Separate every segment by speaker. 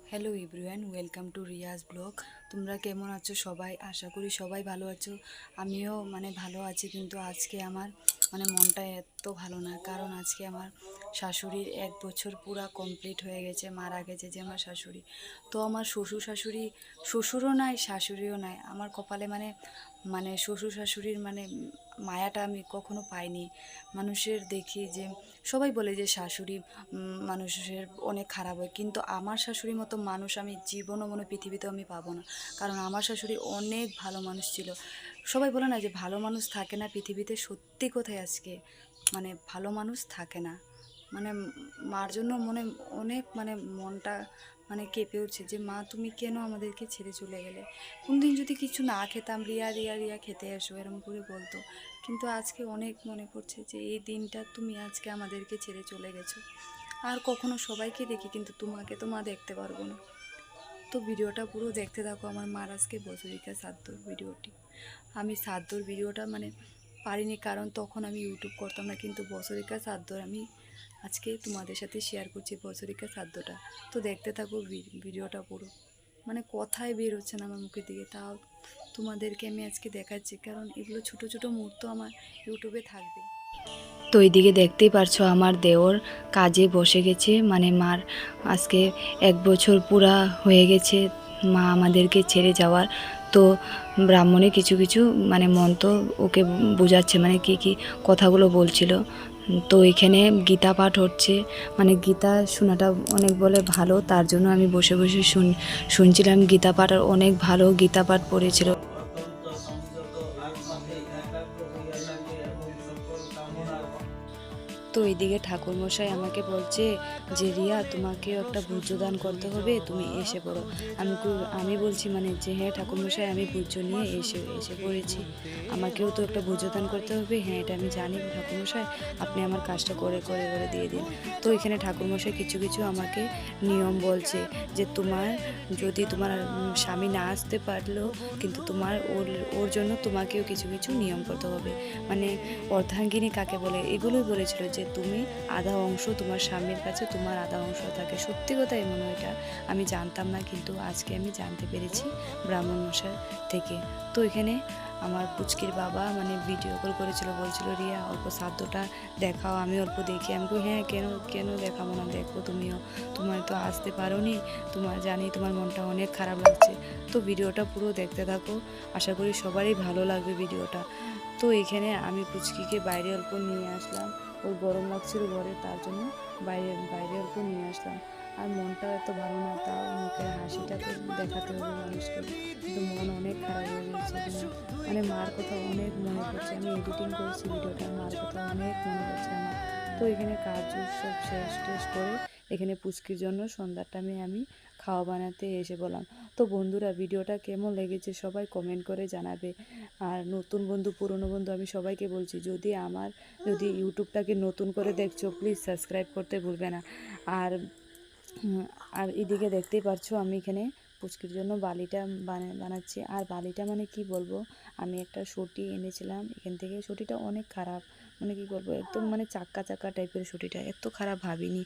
Speaker 1: Hello everyone, welcome to Riyaz blog. তোমরা কেমন আছো সবাই? আশা করি সবাই ভালো আছো। আমিও ভালো আছি, কিন্তু আজকে আমার মনটা এত ভালো না, কারণ আজকে আমার শাশুড়ির 1 বছর পুরা কমপ্লিট হয়ে গেছে, মারা গেছে যে আমার শাশুড়ি। তো আমার শাশুড়ি, শ্বশুরও নাই শাশুড়িও নাই। আমার কপালে শ্বশুর শাশুড়ির মায়াটা আমি কখনো পাইনি। মানুষের দেখি যে সবাই বলে যে শাশুড়ি মানুষের অনেক খারাপ হয়, কিন্তু আমার শাশুড়ির মতো মানুষ আমি জীবনও পৃথিবীতেও আমি পাবো না। কারণ আমার শাশুড়ি অনেক ভালো মানুষ ছিল। সবাই বলে না যে ভালো মানুষ থাকে না পৃথিবীতে, সত্যি কথাই আজকে ভালো মানুষ থাকে না। মানে মার জন্য অনেক মনটা কেঁপে উঠছে যে মা তুমি কেন আমাদেরকে ছেড়ে চলে গেলে। কোনদিন যদি কিছু না খেতাম, রিয়া রিয়া রিয়া খেতে এসো এরকম করে বলতো। কিন্তু আজকে অনেক মনে পড়ছে যে এই দিনটা তুমি আজকে আমাদেরকে ছেড়ে চলে গেছো। আর কখনো সবাইকে দেখি, কিন্তু তোমাকে তো মা দেখতে পারবো না। তো ভিডিওটা পুরো দেখতে থাকো। আমার মার আজকে বছরিকা শ্রাদ্ধর ভিডিওটি। আমি শ্রাদ্ধর ভিডিওটা পারিনি, কারণ তখন আমি ইউটিউব করতাম না, কিন্তু বছরিকা শ্রাদ্ধর আমি আজকে তোমাদের সাথে শেয়ার করছি বছরিকা শ্রাদ্ধটা। তো দেখতে থাকো ভিডিওটা পুরো। কথাই বের হচ্ছে না আমার মুখের দিকে, তাও তোমাদেরকে আমি আজকে দেখাচ্ছি, কারণ এগুলো ছোট ছোট মুহূর্ত আমার ইউটিউবে থাকবে। তো এইদিকে দেখতেই পারছো আমার দেওর কাজে বসে গেছে, মার আজকে 1 বছর পুরা হয়ে গেছে মা আমাদেরকে ছেড়ে যাওয়ার। তো ব্রাহ্মণে কিছু কিছু মন্ত্র ওকে বোঝাচ্ছে, কি কি কথাগুলো বলছিল। তো এখানে গীতা পাঠ হচ্ছে, গীতা শোনাটা অনেক বলে ভালো, তার জন্য আমি বসে বসে শুনছিলাম গীতা পাঠ। আর অনেক ভালো গীতা পাঠ পড়েছিল। তো এইদিকে ঠাকুরমশাই আমাকে বলছে যে রিয়া তোমাকেও একটা ভোজ্যদান করতে হবে, তুমি এসে পড়ো। আমি বলছি যে হ্যাঁ ঠাকুরমশাই, আমি ভোজ্য নিয়ে এসে পড়েছি, আমাকেও তো একটা ভোজ্যদান করতে হবে। হ্যাঁ এটা আমি জানি ঠাকুরমশাই, আপনি আমার কাজটা করে করে করে দিয়ে দিন। তো এখানে ঠাকুরমশাই কিছু কিছু আমাকে নিয়ম বলছে যে যদি তোমার স্বামী না আসতে পারলো, কিন্তু ওর জন্য তোমাকেও কিছু কিছু নিয়ম করতে হবে। অর্ধাঙ্গিনী কাকে বলে এগুলোই বলেছিল, যে তুমি আধা অংশ তোমার স্বামীর কাছে, তোমার আধা অংশ থাকে। সত্যি কথা এটা আমি জানতাম না, কিন্তু আজকে আমি জানতে পেরেছি ব্রাহ্মণ মশাই থেকে। তো এখানে আমার পুচকির বাবা ভিডিও কল করেছিল, বলছিল রিয়া অল্প শ্রাদ্ধটা দেখাও। আমি অল্প দেখি। আমি হ্যাঁ কেন কেন দেখাবো না, দেখো তুমিও, তোমার তো আসতে পারোনি, জানি তোমার মনটা অনেক খারাপ লাগছে। তো ভিডিওটা পুরো দেখতে থাকো, আশা করি সবারই ভালো লাগবে ভিডিওটা। তো এখানে আমি পুচকিকে বাইরে অল্প নিয়ে আসলাম, ওর গরম লাগছিল ঘরে, তার জন্য বাইরে অল্প নিয়ে আসলাম। আর মনটা এত ভালো না, তাও মুখের হাসিটা তো দেখাতে হবে মানুষকে, কিন্তু মন অনেক খারাপ হয়ে গেছে। মার কথা অনেক মনে পড়ছে। আমি এডিটিং করেছি ভিডিওটা, মার কথা অনেক মনে পড়ছে আমার। তো এখানে কাজ সব শেষ করে এখানে পুচকির জন্য সন্ধ্যার টাইমে আমি খাওয়া বানাতে এসে বললাম। তো বন্ধুরা, ভিডিওটা কেমন লেগেছে সবাই কমেন্ট করে জানাবে। আর নতুন বন্ধু পুরনো বন্ধু আমি সবাইকে বলছি, যদি ইউটিউবটাকে নতুন করে দেখছো, প্লিজ সাবস্ক্রাইব করতে ভুলবে না। আর আর এদিকে দেখতেই পারছো আমি এখানে পুচকির জন্য বালিটা বানাচ্ছি। আর বালিটা কি বলবো, আমি একটা সটি এনেছিলাম এখান থেকে। সটিটা অনেক খারাপ, কি বলবো, একদম চাক্কা চাক্কা টাইপের সটিটা, এত খারাপ ভাবিনি।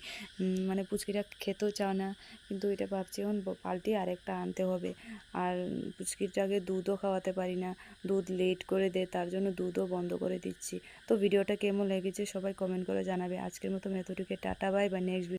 Speaker 1: পুচকিটা খেতেও চায় না, কিন্তু এটা ভাবছি এখন পাল্টে আরেকটা আনতে হবে। আর পুচকিটাকে দুধও খাওয়াতে পারি না, দুধ লেট করে দেয়, তার জন্য দুধও বন্ধ করে দিচ্ছি। তো ভিডিওটা কেমন লেগেছে সবাই কমেন্ট করে জানাবে। আজকের মতো এতটুকু, টাটা বাই, বা নেক্সট